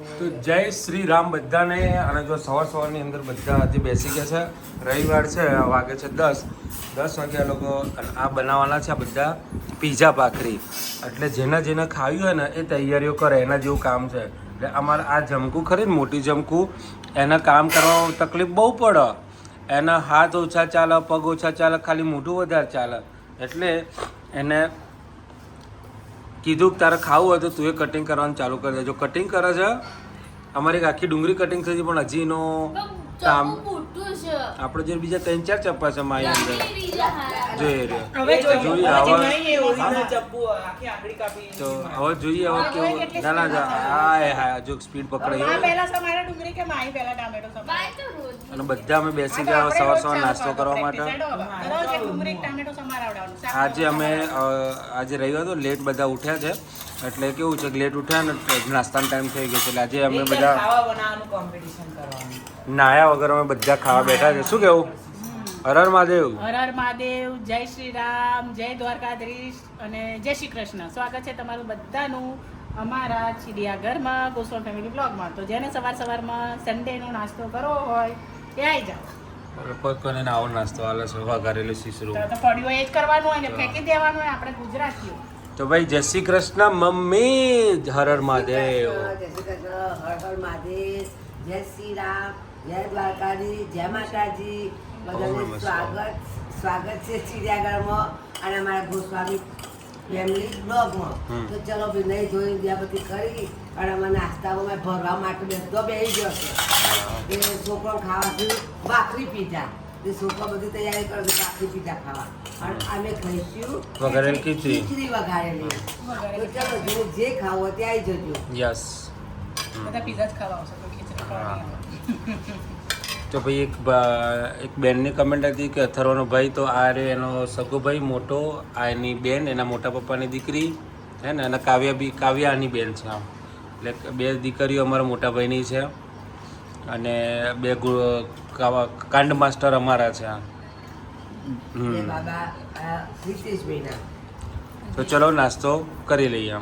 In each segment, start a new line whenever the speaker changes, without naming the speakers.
તો જય શ્રી રામ બધાને. અને જો સવારની અંદર બધા આજે બેસી ગયા છે. રવિવાર છે, વાગે છે 10 વાગે આ લોકો આ બનાવવાના છે. આ બધા પીઝા ભાખરી, એટલે જેને ખાવી હોય ને એ તૈયારીઓ કરે, એના જેવું કામ છે. એટલે અમારે આ જમકું ખરી ને, મોટી જમકું, એના કામ કરવામાં તકલીફ બહુ પડે. એના હાથ ઓછા ચાલે, પગ ઓછા ચાલે, ખાલી મોઢું વધારે ચાલે. એટલે એને કીધું કે તારે ખાવું હોય તો તું એ કટિંગ કરવાનું ચાલુ કરી દેજો. કટિંગ કરે છે. અમારી આખી ડુંગળી કટિંગ થઈ છે, પણ હજી એનો કામ આપણે જે બીજા 3-4 ચપ્પા છે મારી અંદર જોઈએ તો હવે જોઈએ હવે કેવું. ના હા જો સ્પીડ પકડાઈ. અને બધા અમે બેસી ગયા સવાર નાસ્તો કરવા માટે. આજે રવિવાર તો લેટ બધા ઉઠ્યા છે, એટલે કેવું છે કે લેટ ઉઠ્યા ને નાસ્તાનો ટાઈમ થઈ ગયો છે. એટલે આજે અમે બધા નાયા વગર અમે બધા ખાવા બેઠા છે. શું કેવું? હર હર મહાદેવ.
હર હર મહાદેવ. જય શ્રી રામ, જય દ્વારકાધીશ અને જય શ્રી કૃષ્ણ. સ્વાગત છે તમારું બધાનું અમારા ચિડિયાઘરમાં, ગોસ્વામી ફેમિલી બ્લોગમાં. તો જેને સવારમાં સન્ડેનો નાસ્તો કરવો હોય એ આવી જાઓ.
કોઈને આવો નાસ્તો હાલે છે, વઘારેલું શીશરું
તો પડ્યું એ જ કરવાનું હોય ને ફેંકી દેવાનું હોય. આપણે ગુજરાતીઓ
તો ભાઈ જય શ્રી કૃષ્ણ મમ્મી. હર હર મહાદેવ.
જય શ્રી કૃષ્ણ, હર હર મહાદેવ, જય શ્રી રામ, જય દ્વારકાધીશ, જય માતાજી. બધાને સ્વાગત છે ચિડિયાઘરમાં અને અમારા ગોસ્વામી ફેમિલી બ્લોગમાં. તો ચલો ભાઈ નહીં જોઈ બધી કરી અને અમે નાસ્તામાં ભરવા માટે બધો બેસી ગયો છે. એ છોકરો ખાવાથી ભાખરી પીઝા, એ છોકરો બધી તૈયારી કરે છે ભાખરી પીઝા ખાવા. અને અમે ખાઈશું
વઘારેલી ખીચડી
વઘારેલી. તો ચલો જે ખાવું હોય તે આવી જજો.
યસ.
બધા પીઝા જ ખાવા આવશે, તો ખીચડી ખાવાની.
તો ભાઈ એક બેનની કમેન્ટ હતી કે અથર્વનો ભાઈ તો આ રે એનો સગો ભાઈ મોટો, આ એની બેન, એના મોટા પપ્પાની દીકરી છે ને, અને કાવ્યા આની બેન છે. આમ એટલે 2 દીકરીઓ અમારા મોટા ભાઈની છે અને 2 કાંડ માસ્ટર અમારા છે. તો ચલો નાસ્તો કરી લઈએ.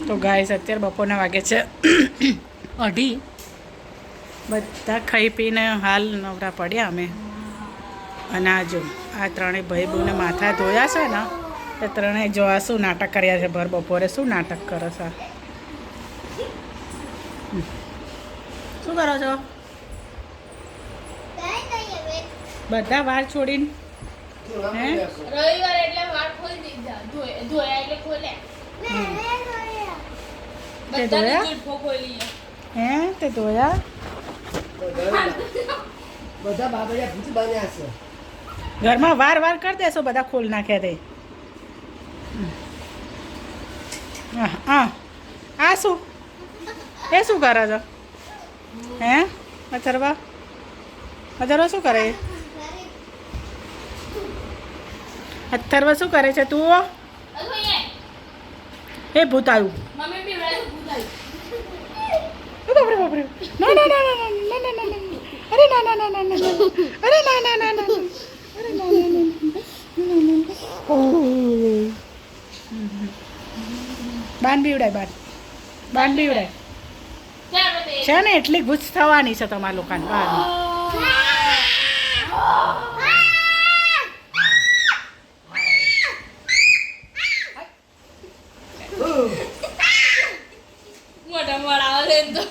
તો ગાઈસ અત્યારે બપોરના વાગે છે 2:30. બધા ખાઈ પીને હાલ નવરા પડ્યા અમે. અને આ જો આ 3 ભાઈ બહેને માથા ધોયા છે ને, એ 3 જો આ શું નાટક કર્યા છે ભર બપોરે. શું નાટક કરો છો? શું કરો છો બધા વાર છોડીને? હે
રવિવાર એટલે વાળ ખોલી દીધા, ધોયા એટલે ખોલ્યા.
તે ધોયા? હે તે ધોયા?
બધા બાબરિયા ભૂત બન્યા છે.
ઘરમાં વાર કરી દેશો, બધા ખોલ નાખ્યા તે. આ શું એ શું કરે છે? હે અથર્વા શું કરે? અથર્વા શું કરે છે તું? એ ભૂત આવ્યું.
મમ્મી બી ભૂત આવ્યું.
બાપરે બાપરે. ના ના ના ના ના ના ના ના. અરે ના ના ના ના ના. અરે ના ના ના ના. અરે ના ના ના. બાન બીવડાય. છે ને એટલી ગુસ્સ થવાની છે તમારા લોકોને બહાર.
મોટા મોડા આવે તો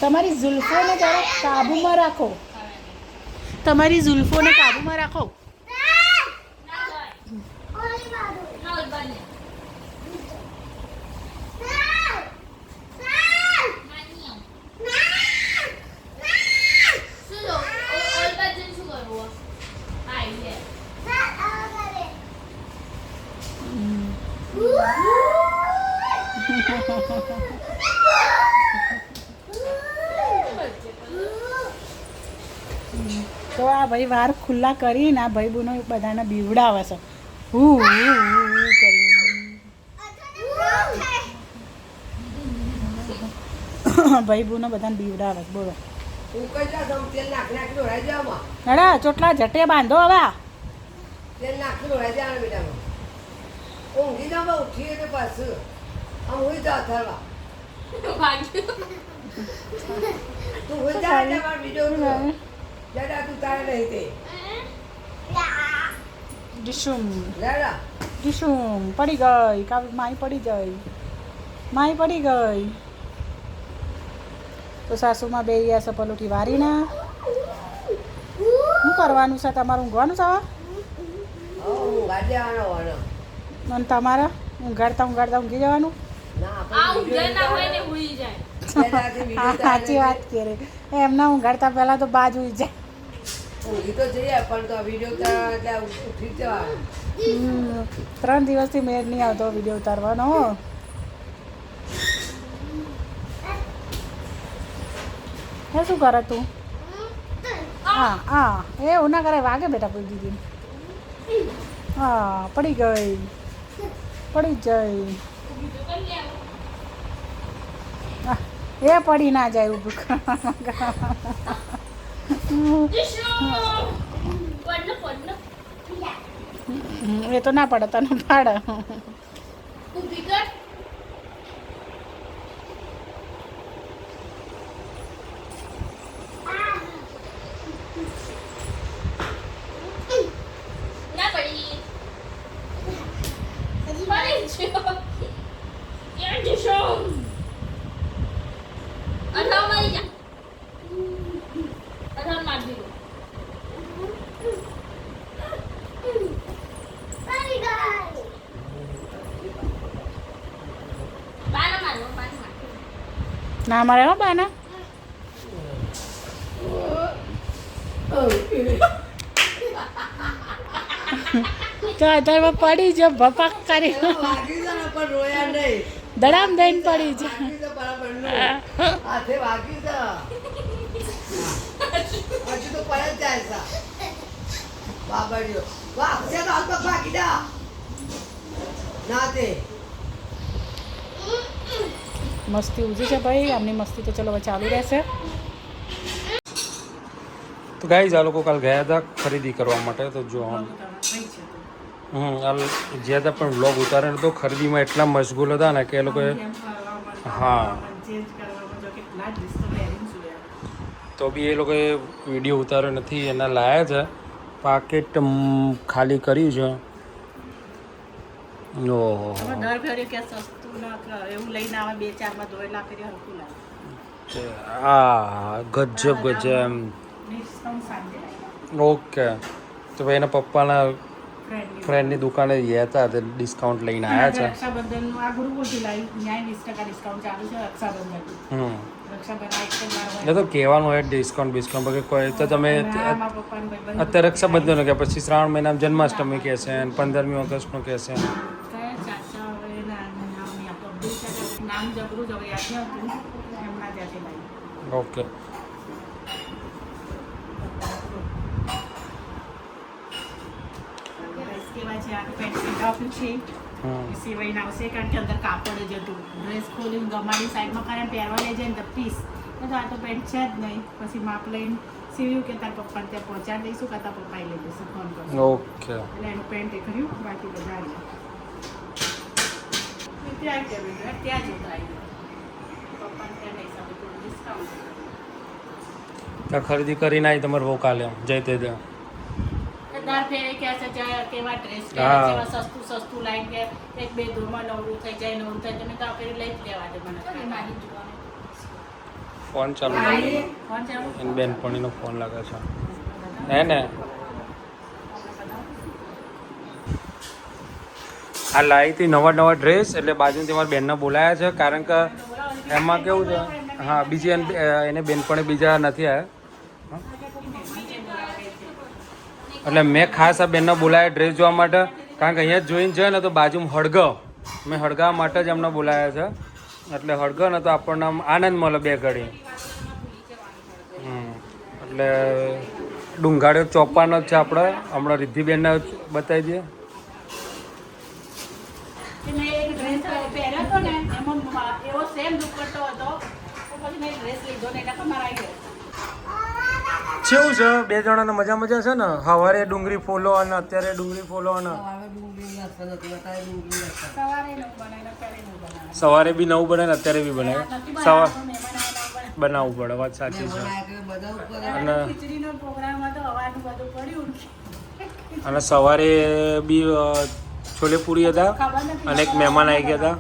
તમારી ઝુલ્ફોને જરા કાબુમાં રાખો. તો આ ભાઈ વાર ખુલ્લા કરીને આ ભાઈ બહેનો બધાને બીવડાવે છે. ભાઈ બહેનો બધાને બીવડાવે છે. બોલો ચોટલા જટે બાંધો હવે.
તેલ નાખી દો રાજા બેટા. ઓ ના ઉઠી એટલે પાછું આમ હોય તો અથરવા
વાગ્યું.
તું હોય જા એટલે મારો વિડીયો જરા તું તારે નહીં તે
ડીશુમ
લેડા
ડીશુમ પડી ગઈ કાવી માઈ પડી ગઈ તો સાસુમાં બે ગયા છે પલોઠી વારીને શું કરવાનું છે તમારું ઊંઘવાનું છે હવે
ગાડી આવવાનો વાળો
અને તમારે ઊંઘાડતા ઊંઘી જવાનું
ના
આ ઊંઘે ના હોય ને હુઈ જાય.
હા સાચી વાત કરે એમના ઊંઘાડતા પહેલાં તો બાજ ઉઈ જાય
ઊંઘી તો જઈએ પણ તો વિડીયો એટલે ઉઠી જવાનું
3 દિવસથી મેળ નહીં આવતો વિડીયો ઉતારવાનો હે શું કરે તું હા એવું ના કરે વાગે બેટા પૂરી દીદી હા પડી ગઈ
બીજું કરી લે.
એ પડી ના જાય ઊભું
ટીશુ. પડને.
એ તો ના પડે તને પાડે
ઊભી કર. ના પડી. પડી ગયો. યાર ટીશુ. અઠાવ મારી જા. અઠાવ માર દીધું. બાના મારો.
ના મારે હો બાના તો અત્યારે પડી જ ભપાક કરી
વાગી જાય પણ રોયા નહીં
દડામ દઈને પડી જ
વાગી તો બરાબરનું. હાથે વાગી તો હજુ તો પડે જ જાય છે બાબડિયો વાગશે તો હાથ પગ ભાગી જા ના તે
મસ્તી ઉજી છે ભાઈ આમની મસ્તી તો ચલો હવે ચાલુ રહેશે
તો ગાઈઝ આ લોકો કાલ ગયા હતા ખરીદી કરવા માટે તો જો આ જ્યાં હતા પણ વ્લોગ ઉતારે તો ખરીદીમાં એટલા મશગુલ હતા ને કે એ લોકોએ હા તો બી એ લોકોએ વિડીયો ઉતાર્યો નથી એના લાયા છે પાકેટ ખાલી કર્યું છે ઓહો
દર ફેરે કે સસ્તું ના એવું લઈને આવે 2-4 માં ધોયેલા કરી હરકું લાગે
આ ગજબ
ડિસ્કાઉન્ટ સાંજે
ઓકે તો ભાઈ એના પપ્પાના ફ્રેન્ડની દુકાને ગયા હતા તે ડિસ્કાઉન્ટ લઈને આવ્યા છે
રક્ષાબંધનનું આ ગુરુકુળથી લાવી 20% ડિસ્કાઉન્ટ ચાલુ છે રક્ષાબંધન રક્ષાબંધન એક જ વાર
એ તો કહેવાનું હોય ડિસ્કાઉન્ટ બાકી કોઈ તો તમે
મારા પપ્પાને ભાઈ
અત્યારે રક્ષાબંધન કે પછી શ્રાવણ મહિનામાં જન્માષ્ટમી કહેશે અને 15મી ઓગસ્ટનું કહેશે
કયા ચાચા હવે નામ નહીં આપતો અબ્દુલ ચાચા નામ જબરું જ હવે યાદ નહીં આવતું એમના ત્યાંથી લાવી
ઓકે
કેવા છે આ પેન્ટ આપ્યું છે સિવાય ના આવશે કારણ કે અંદર કાપડ જ હતું ડ્રેસ ખોલીને ગમાડી સાઈડમાં ખાને પહેરવા લઈ જાય ને તો પીસ તો આ તો પેન્ટ છે જ નહીં પછી માપ લઈને સીવ્યું કે તાર પપ્પાને ત્યાં પહોંચાડી દઈશું કે તાર પપ્પાએ લઈ જશે ફોન કરશે
ઓકે
એટલે એનું પેન્ટ એ કર્યું બાકી બધા આવી ત્યાં જ જવું ત્યાં જ આવી પપ્પાને ત્યાં લઈ શકે થોડું ડિસ્કાઉન્ટ
ત્યાં ખરીદી કરીને આવી તમારે બહુ કાલે જઈ તે દે
દર ફેરે કે છે કેવા ડ્રેસ
હા.
કેવા સસ્તું લાઈન કે એક બે ધોમાં નવરું થઈ જાય નવરું થાય તમે તો આ ફેરે લઈ જ લેવા દે મને મારી જોવાનું
ફોન ચાલુ
ફોન ચાલુ
એની બેનપણીનો ફોન લાગે છે હે ને આ લાવી હતી નવા ડ્રેસ એટલે બાજુથી મારા બેનને બોલાયા છે કારણ કે એમાં કેવું છે હા બીજી એને બેનપણી બીજા નથી આવ્યા એટલે મેં ખાસ આ બેનને બોલાયા ડ્રેસ જોવા માટે કારણ કે અહીંયા જોઈને જાય ને તો બાજુમાં હળગાવ મેં હળગાવવા માટે જ એમને બોલાયા છે એટલે હળગાવ ને તો આપણને આમ આનંદ મળે બે ઘડી એટલે ડુંગાળ્યો ચોપાનો જ છે આપણે હમણાં રિદ્ધિબેનને બતાવી દઈએ
મેં એક ડ્રેસ પહેર્યો હતો ને એમાં એવો સેમ દુપટ્ટો હતો તો પછી મેં ડ્રેસ લીધો ને એટલે તમારા આવી ગયો
કેવું છે બે જણાને મજા મજા છે ને સવારે ડુંગળી ફોલો અને અત્યારે ડુંગળી ફોલો અને
સવારે ડુંગળી લસણ હતું, અત્યારે ડુંગળી લસણ.
સવારે નવું બનાવીને અત્યારે નવું બનાવે.
સવારે બી નવું બને ને અત્યારે બી બનાવે
નથી
સવાર
બનાવવાનું, મહેમાન આવ્યા
બનાવવું પડે વાત સાચી છે
મહેમાન આવ્યા એટલે બધા ઉપર
અને
ખીચડીનો પ્રોગ્રામ હતો, હવાનું બધું પડ્યું.
અને સવારે બી છોલે પૂરી હતા
ખબર નથી
અને એક મહેમાન આવી ગયા હતા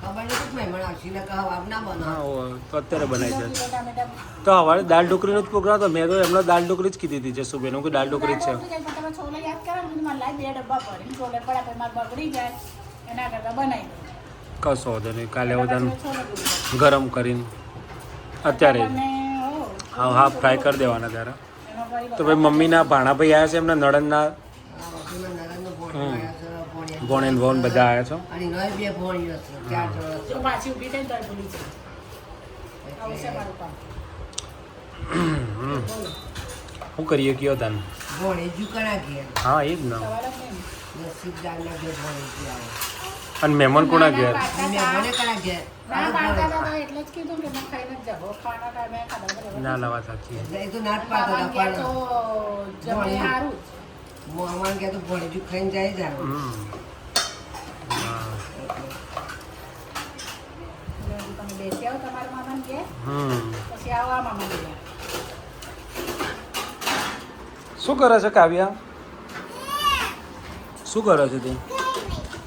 ખબર નથી મહેમાન આવશે ને કહો આપ ના બનાવો.
હા તો અત્યારે બનાવી છે
કિલો ટામેટા
તો સવારે દાલ ઢોકળીનો જ પ્રોગ્રામ હતો મેં તો એમને દાલ ઢોકળી જ કીધી હતી જસુબેન કે દાલ ઢોકળી જ છે
તમે છોલે યાદ કરો ને મને લાગે 2 ડબ્બા ભરીને છોલે પડ્યા પછી મારે બગડી જાય એના કરતાં બનાવી દો.
કશો વાંધો નહીં કાલે
એના
બધાનું
પછી છોલે પૂરી.
ગરમ કરીને અત્યારે જ
અને
હા હા ફ્રાય કરી દેવાના ત્યારે
એનો ફરી
તો ભાઈ મમ્મીના ભાણાભાઈ આવ્યા છે એમના નળનના
આ વસ્તુમાં નરેન્દ્ર ભોણી આવ્યા છે, ભોણી
ભોણ ભોન બધા આવ્યા છો
અને એનોય બે ભોણી હશે, 4 જણ
જો પાછી ઊભી થઈને તર ભૂલી જાય. આવશે મારું કામ.
શું કરીએ કયો તને
ભોણી જુકણા ઘેર
હા એ જ ને
સવારે જ નહીં.
નસીબદારના ઘેર ભોણી આવે.
અને મહેમાન કોના ઘેર
મહેમાને કણા ઘેર
ના પાડતા હતા તો એટલે જ કીધું કે મેં ખાઈને જ જાઓ. ખાવાના ટાઈમે ખાધા બરાબર.
ના ના વાત સાચી
એટલે એ તો ના જ પાડતા હતા
બાબા ઘેર તો
પણ
જમે સારું જ.
અમારે ઘેર તો ભોણી જુ ખાઈને જાય જ આવે.
હમ હા.
એટલે હજુ તમે બેસી આવો તમારા મામાને ઘેર,
હમ
પછી આવો આ મામાને ઘેર.
શું કરે છે કાવ્યા શું કરે છે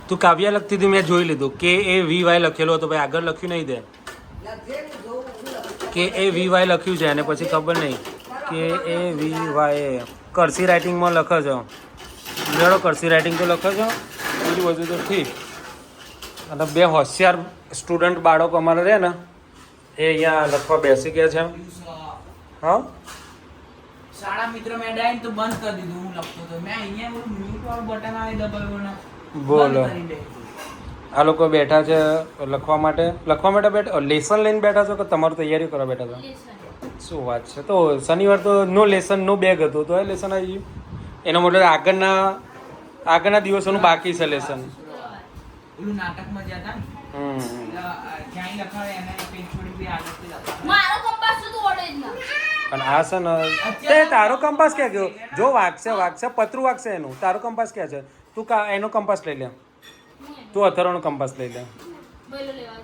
તું કાવ્યા લખતી હતી મેં જોઈ લીધું કે એ વી વાય લખેલો હતો ભાઈ આગળ લખ્યું નહીં દે કે એ વી વાય લખ્યું છે અને પછી ખબર નહીં કે એ વી વાય કરસી રાઇટિંગમાં લખે છે લેડો કરસી રાઇટિંગ તો લખે છે બીજું બધું તો ઠીક અને બે હોશિયાર સ્ટુડન્ટ બાળકો અમારે રહે ને એ અહીંયા લખવા બેસી ગયા છે હા
શાળા મિત્ર મેં ડાયન તો બંધ કરી દીધું હું લખતો તો મેં અહીંયા ઓલું મ્યુટ વાળું બટન આવે દબાવ્યું ને
બોલો.
બંધ કરી દે.
આ લોકો બેઠા છે લખવા માટે બેઠા લેસન લઈને બેઠા છો કે તમારું તૈયારી કરવા બેઠા છો શું વાત છે તો શનિવાર તો નો લેસન નો બેગ હતું તો એ લેસન આવી ગયું એના માટે આગળના દિવસોનું બાકી છે લેસન
ઓલું નાટકમાં જ્યાં હતા ને
હમ
એટલે ક્યાંય લખાવે એને પેજ છોડી બી આગળથી લખાવે.
મારો કંપાસ તો ઓળે જ ના.
અને આ છે ને તે તારો કંપાસ ક્યાં ગયો જો વાગશે પતરું વાગશે એનું તારો કંપાસ ક્યાં છે તું એનો કંપાસ લઈ લે તું અથર્વનો કંપાસ લઈ લે
બોલો લેવા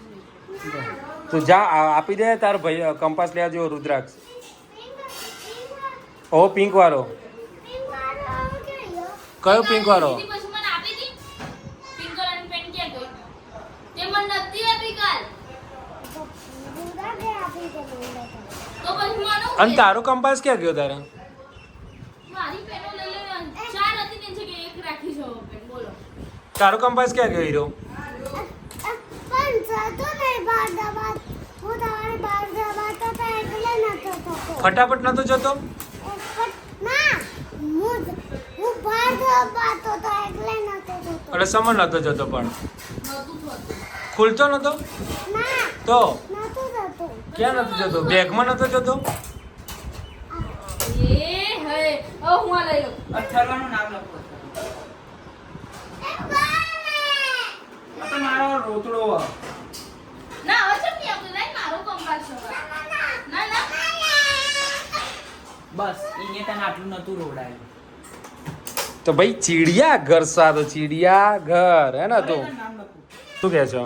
જોઈએ.
તું જા આપી દે તારો ભાઈ કંપાસ લેવા જેવો રુદ્રાક્ષ ઓ પિંક વાળો કયો પિંક વાળો
દીદી પછી મને આપી દી. પિંક કલરની પેન ક્યાં ગઈ? તે મને નથી આપી કાલ. તો પછી મને
અને તારો કંપાસ ક્યાં ગયો તારે
મારી પેનો લઈ લેવાની. 4 હતી તેની જગ્યાએ 1 રાખી છે હવે પેન. બોલો.
તારો કંપાસ ક્યાં ગયો હીરો ફટાફટ નતો જતો એટલે સમર નતો જતો પણ
નહોતું થતું.
ખુલતો નતો તો ક્યાં નતો જતો બેગમાં નતો જતો
એ હે હવે હું આ લઈ લઉં.
અથર્વનું નામ લખો. આ તો મારો રોતડો હો.
ના હવે ચમ નહીં આવતું. લાઈ મારો કંપાસ છે. ના ના
બસ એને તને આટલું નતું રોવડાયું.
તો ભાઈ ચીડિયા ઘર સાદો ચીડિયા ઘર હે ને તો
નામ લખું.
શું કહે છો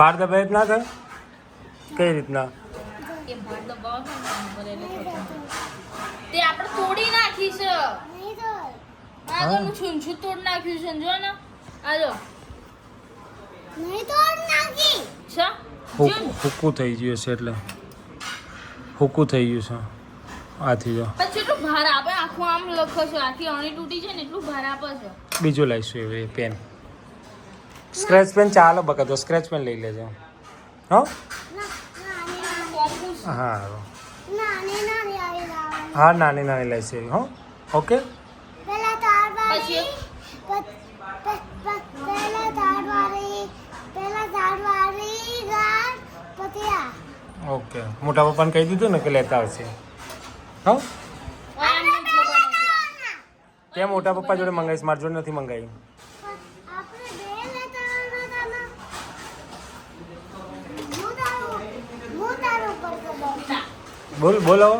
બાર દબાઈ જ ના થાય કઈ રીતના
એ ભાત દબાવો છો ને ઉપર એટલે ખબર. તે આપણે તોડી નાખી છે. આગળનું છૂંછું તોડ નાખ્યું છે ને જો ને આ જો છે
હુકું થઈ ગયું છે એટલે હુકું થઈ ગયું છે આથી જો
પછી એટલું ભાર આપે આખું આમ લખો છો આખી અણી તૂટી છે ને એટલું ભાર આપે છે.
બીજું લઈશું એ પેન સ્ક્રેચ પેન ચાલો બકા તો સ્ક્રેચ પેન લઈ લેજો હા
કોમ્પુસ
હા હા નાની નાની લઈશું હા ઓકે
પછી
ઓકે મોટા પપ્પાને કહી દીધું ને કે લેતા આવશે હા
એમને ખબર નથી.
ત્યાં મોટા પપ્પા જોડે મંગાવીશ મારી જોડે નથી મંગાવી
હું તારો
બોલાવો